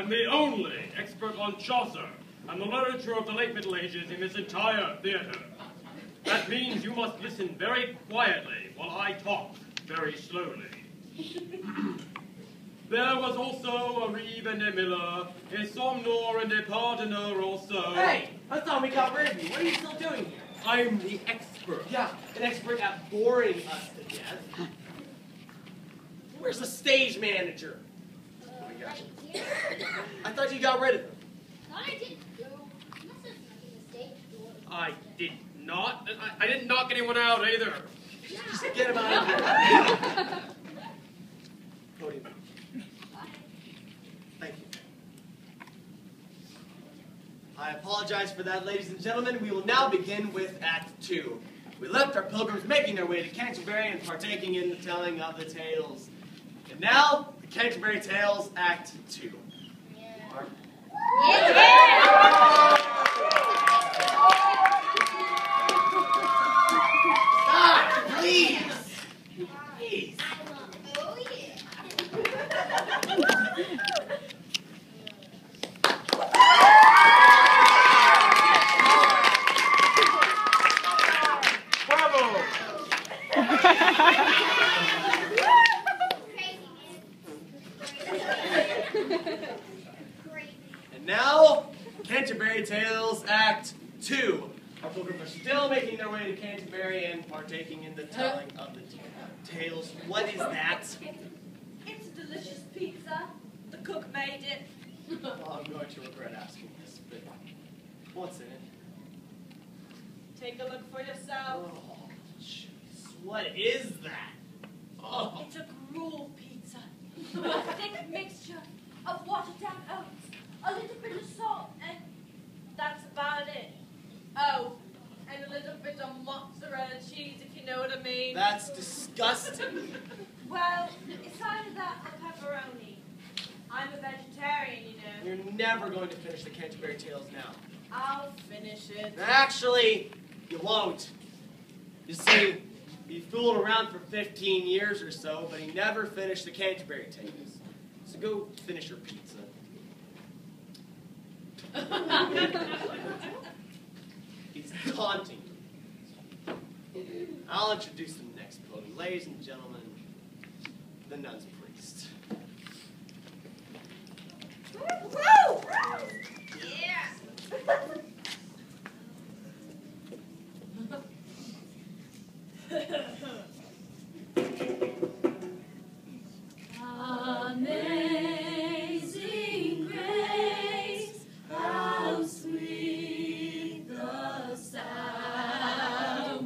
and the only expert on Chaucer and the literature of the late Middle Ages in this entire theatre. That means you must listen very quietly while I talk very slowly. There was also a Reeve and a Miller, a Somnor and a Pardoner also. Hey, I thought we got rid of you. What are you still doing here? I'm the expert. Yeah, an expert at boring us to death. Where's the stage manager? I thought you got rid of him. I didn't go. You must have snuck in the stage door. I did not. I didn't knock anyone out either. Just get him out of here. Podium. Thank you. I apologize for that, ladies and gentlemen. We will now begin with Act 2. We left our pilgrims making their way to Canterbury and partaking in the telling of the tales. And now, the Canterbury Tales, Act 2. Yeah. Stop, please. Please. Oh, yeah. Bravo. And now, Canterbury Tales, Act 2. Our pilgrims are still making their way to Canterbury and partaking in the telling of the tales. What is that? It's a delicious pizza. The cook made it. Oh, I'm going to regret asking this, but what's in it? Take a look for yourself. Oh, jeez. What is that? Oh. It's a gruel pizza. A thick mixture of watered down oats, a little bit of salt, and that's about it. Oh, and a little bit of mozzarella cheese, if you know what I mean. That's disgusting. Well, it's either that or pepperoni. I'm a vegetarian, you know. You're never going to finish the Canterbury Tales now. I'll finish it. Actually, you won't. You see, he fooled around for 15 years or so, but he never finished the Canterbury Tales. So go finish your pizza. He's taunting you. I'll introduce the next podium. Ladies and gentlemen, the nun's priest. Yeah. Amazing grace, how sweet the sound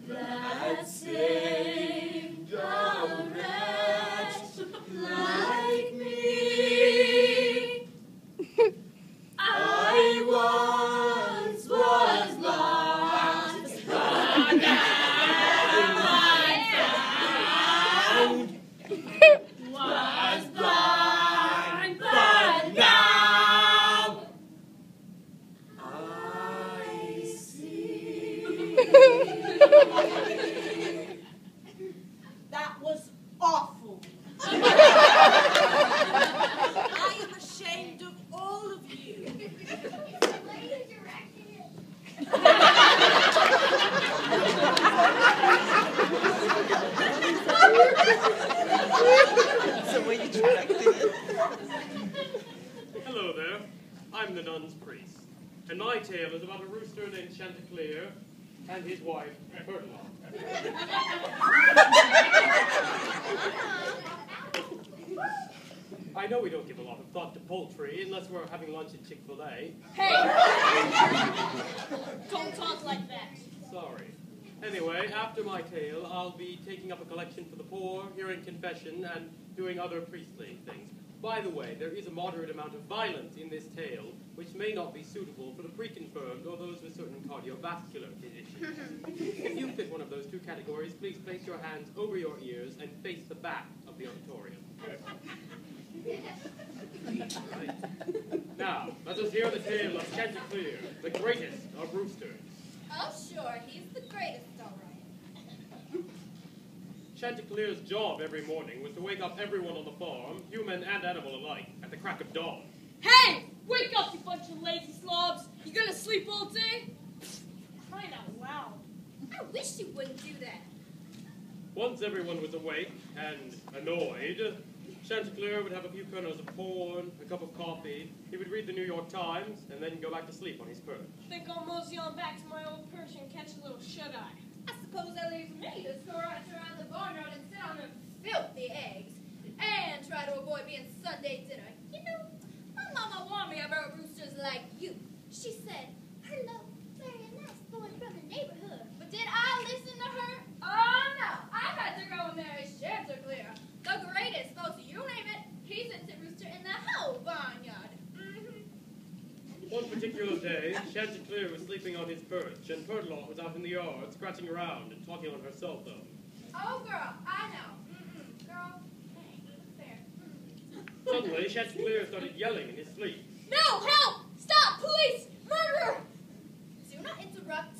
that saved a wretch like me. I once was lost, but now I'm found. Was blind, but now I see. That was awful. I am ashamed of all of you. What are you directing it? Hello there. I'm the nun's priest, and my tale is about a rooster named Chanticleer and his wife, Ferdinand. I know we don't give a lot of thought to poultry unless we're having lunch at Chick-fil-A. Hey! Don't talk like that. Sorry. Anyway, after my tale, I'll be taking up a collection for the poor, hearing confession, and doing other priestly things. By the way, there is a moderate amount of violence in this tale, which may not be suitable for the pre-confirmed or those with certain cardiovascular conditions. If you fit one of those two categories, please place your hands over your ears and face the back of the auditorium. Right. Now, let us hear the tale of Chanticleer, the greatest of roosters. Oh, sure. He's the greatest, all right. Chanticleer's job every morning was to wake up everyone on the farm, human and animal alike, at the crack of dawn. Hey! Wake up, you bunch of lazy slobs! You gonna sleep all day? Crying out loud. I wish you wouldn't do that. Once everyone was awake and annoyed, Chanticleer would have a few kernels of corn, a cup of coffee, he would read the New York Times, and then go back to sleep on his perch. Think I'll mosey on back to my old perch and catch a little shut-eye. I suppose that leaves me to scurry around the barnyard and sit on them filthy eggs. And try to avoid being Sunday dinner. You know, my mama warned me about roosters like you. She said, hello, very nice boy from the neighborhood. But did I listen to her? Oh, no. I had to go and marry Chanticleer, the greatest, most you name it, decent rooster in the whole barnyard. One particular day, Chanticleer was sleeping on his perch, and Perdlaw was out in the yard, scratching around and talking on her cell phone. Oh, girl, I know. Girl, fair. Suddenly, Chanticleer started yelling in his sleep. No, help! Stop, police! Murderer! Do not interrupt.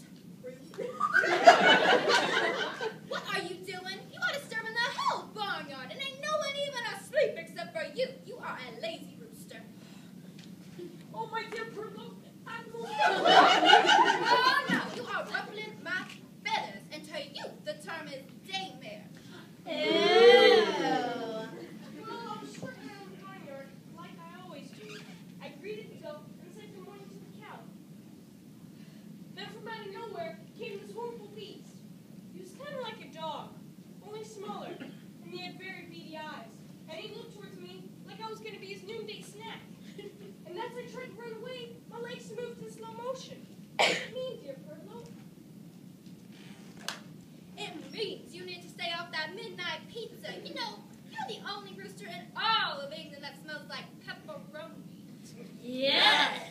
What are you doing? You are disturbing the whole barnyard, and ain't no one even asleep except for you. You are a lazy rooster. Oh, my dear Perdlaw, I'm Oh, no, you are ruffling my feathers, and to you, the term is daymare. Ew. Well, I was working around the barnyard, like I always do. I greeted the goat and said good morning to the cow. Then from out of nowhere came this horrible beast. He was kind of like a dog, only smaller, and he had very beady eyes. And he looked towards me like I was going to be his noonday snack. And as I tried to run away, my legs moved in slow motion. What does it mean, dear Perdlaw? It means you need to stay off that midnight pizza. You know, you're the only rooster in all of England that smells like pepperoni. Yes!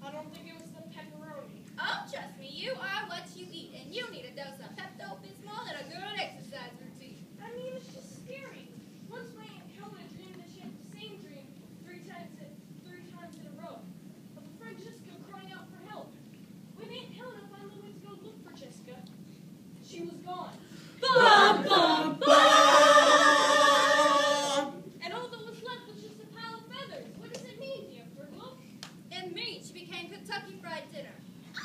I don't think it was the pepperoni. Oh, trust me, you are what you eat, and you need a dose of Pepto-Bismol and a good exercise routine. I mean, it's just scary. Once my Aunt Helena dreamed that she had the same dream three times in a row of a friend Jessica crying out for help. When Aunt Helena finally went to go look for Jessica, she was gone. Bum, bum, bum! And all that was left was just a pile of feathers. What does it mean, dear Perdlaw? It means she became Kentucky Fried Dinner.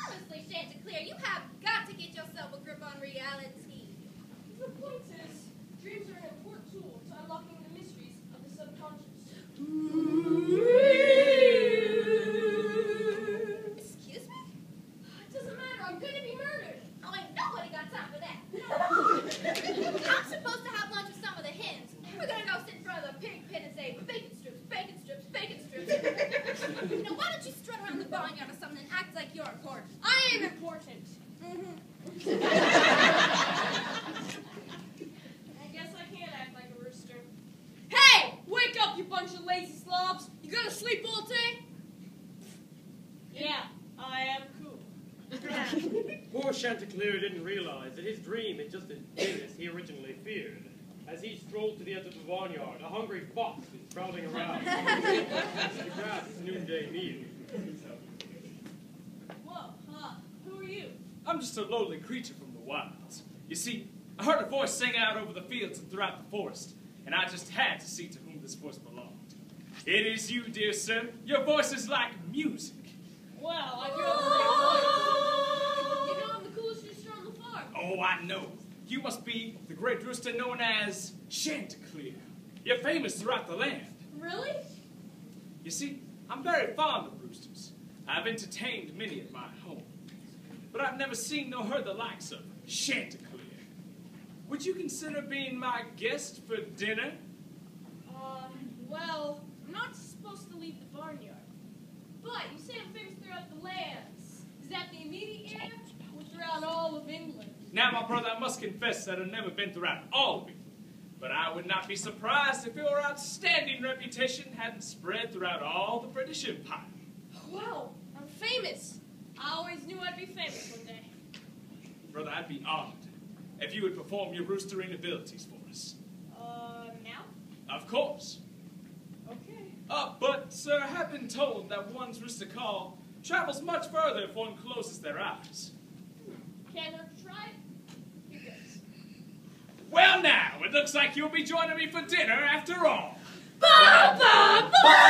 Honestly, Chanticleer, you have got to get yourself a grip on reality. The point is, dreams are an important tool to unlocking the mysteries of the subconscious. Excuse me? It doesn't matter. I'm going to be murdered. Oh, ain't nobody got time for that. I'm supposed to have lunch with some of the hens. We're gonna go sit in front of the pig pen and say, bacon strips, bacon strips, bacon strips. Now, why don't you strut around the barnyard or something and act like you're important? I am important. I guess I can't act like a rooster. Hey! Wake up, you bunch of lazy slobs! You gonna sleep all day? Yeah, I am cool. Poor Chanticleer didn't realize that his dream had just been as he originally feared. As he strolled to the edge of the barnyard, a hungry fox was prowling around to grab his noonday meal. Whoa, who are you? I'm just a lowly creature from the wilds. You see, I heard a voice sing out over the fields and throughout the forest, and I just had to see to whom this voice belonged. It is you, dear sir. Your voice is like music. Well, I do. You know I'm the coolest rooster on the farm. Oh, I know. You must be the great rooster known as Chanticleer. You're famous throughout the land. Really? You see, I'm very fond of roosters. I've entertained many at my home. But I've never seen nor heard the likes of Chanticleer. Would you consider being my guest for dinner? Well, I'm not supposed to leave the barnyard. But you say I'm famous throughout the lands. Is that the immediate area or throughout all of England? Now, my brother, I must confess that I've never been throughout all of England. But I would not be surprised if your outstanding reputation hadn't spread throughout all the British Empire. Wow, I'm famous. I always knew I'd be famous one day. Brother, I'd be honored if you would perform your roostering abilities for us. Now? Of course. Okay. But, sir, I have been told that one's rooster call travels much further if one closes their eyes. Can't hurt to try it. Here goes. Well, now, it looks like you'll be joining me for dinner after all. Bum, bum, bum!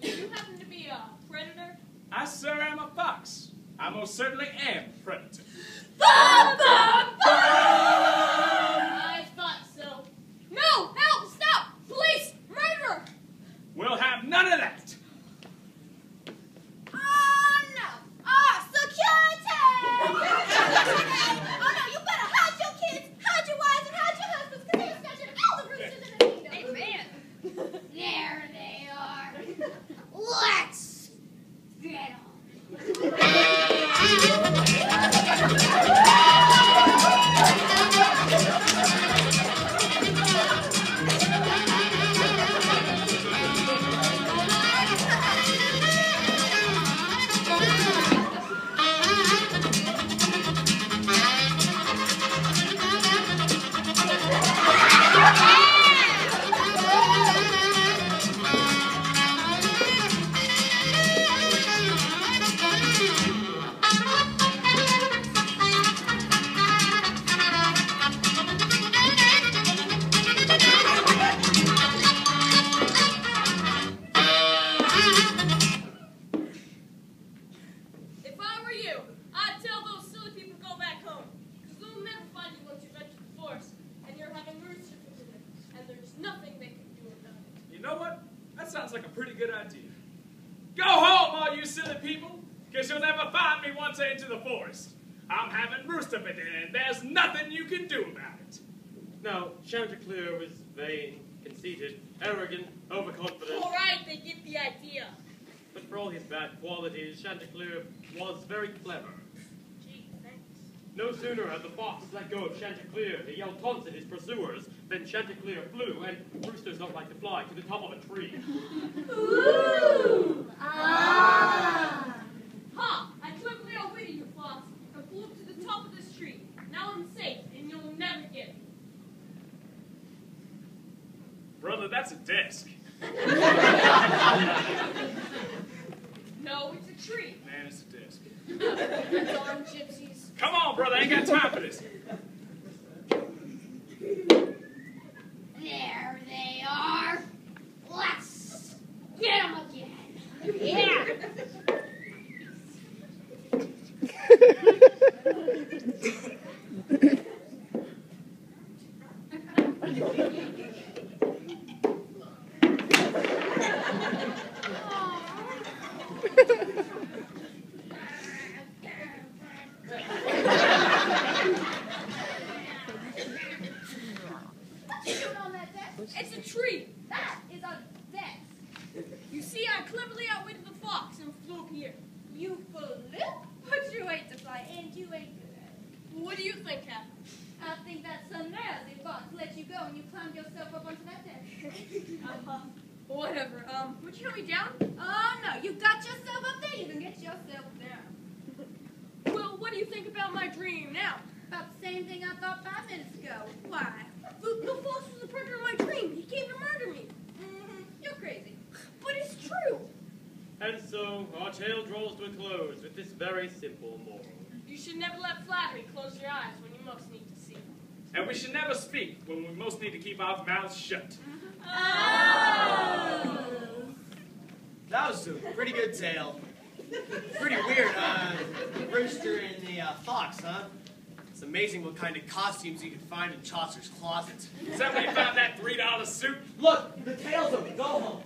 Do you happen to be a predator? I, sir, am a fox. I most certainly am a predator. Bum, bum, bum! I thought so. No! Help! Stop! Police! Murderer! We'll have none of that. Oh, no! Oh, security! Oh, no, you better hide your kids, hide your wives, and hide your husbands, because they're snatching all the roosters in the kingdom. Amen. There they are. Let's get on. If I were you, I'd tell those silly people to go back home. Because they'll never find you once you've entered the forest. And you're having rooster for dinner. And there's nothing they can do about it. You know what? That sounds like a pretty good idea. Go home, all you silly people, because you'll never find me once I enter the forest. I'm having rooster for dinner, and there's nothing you can do about it. Now, Chanticleer was vain, conceited, arrogant, overconfident. All right, they get the idea. But for all his bad qualities, Chanticleer was very clever. Gee, thanks. No sooner had the fox let go of Chanticleer to yell taunts at his pursuers than Chanticleer flew, and roosters don't like to fly, to the top of a tree. Ooh! Ah! Ha! I quickly outwitted you, fox, and flew up to the top of this tree. Now I'm safe, and you'll never get me. Brother, that's a desk. No, it's a tree. Man, it's a desk. Darn gypsies. Come on, brother, I ain't got time for this. There they are. Let's get them again. Yeah. What's you doing on that desk? It's a tree. That is a desk. You see, I cleverly outwitted the fox and flew up here. You flew, but you ain't to fly, and you ain't good at it. What do you think happened? I think that's so nasty, boss. Let you go and you climbed yourself up onto that desk. Whatever. Would you help me down? Oh, no. You got yourself up there. You can get yourself down. Well, what do you think about my dream now? About the same thing I thought 5 minutes ago. Why? The fox was the predator in my dream. He came to murder me. You're crazy. But it's true. And so, our tale draws to a close with this very simple moral. You should never let flattery close your eyes when you most need to see. And we should never speak when we most need to keep our mouths shut. Oh! That was a pretty good tale. Pretty weird, the rooster and the fox, huh? It's amazing what kind of costumes you can find in Chaucer's closet. Is that where you found that $3 suit? Look, the tale's over. Go home.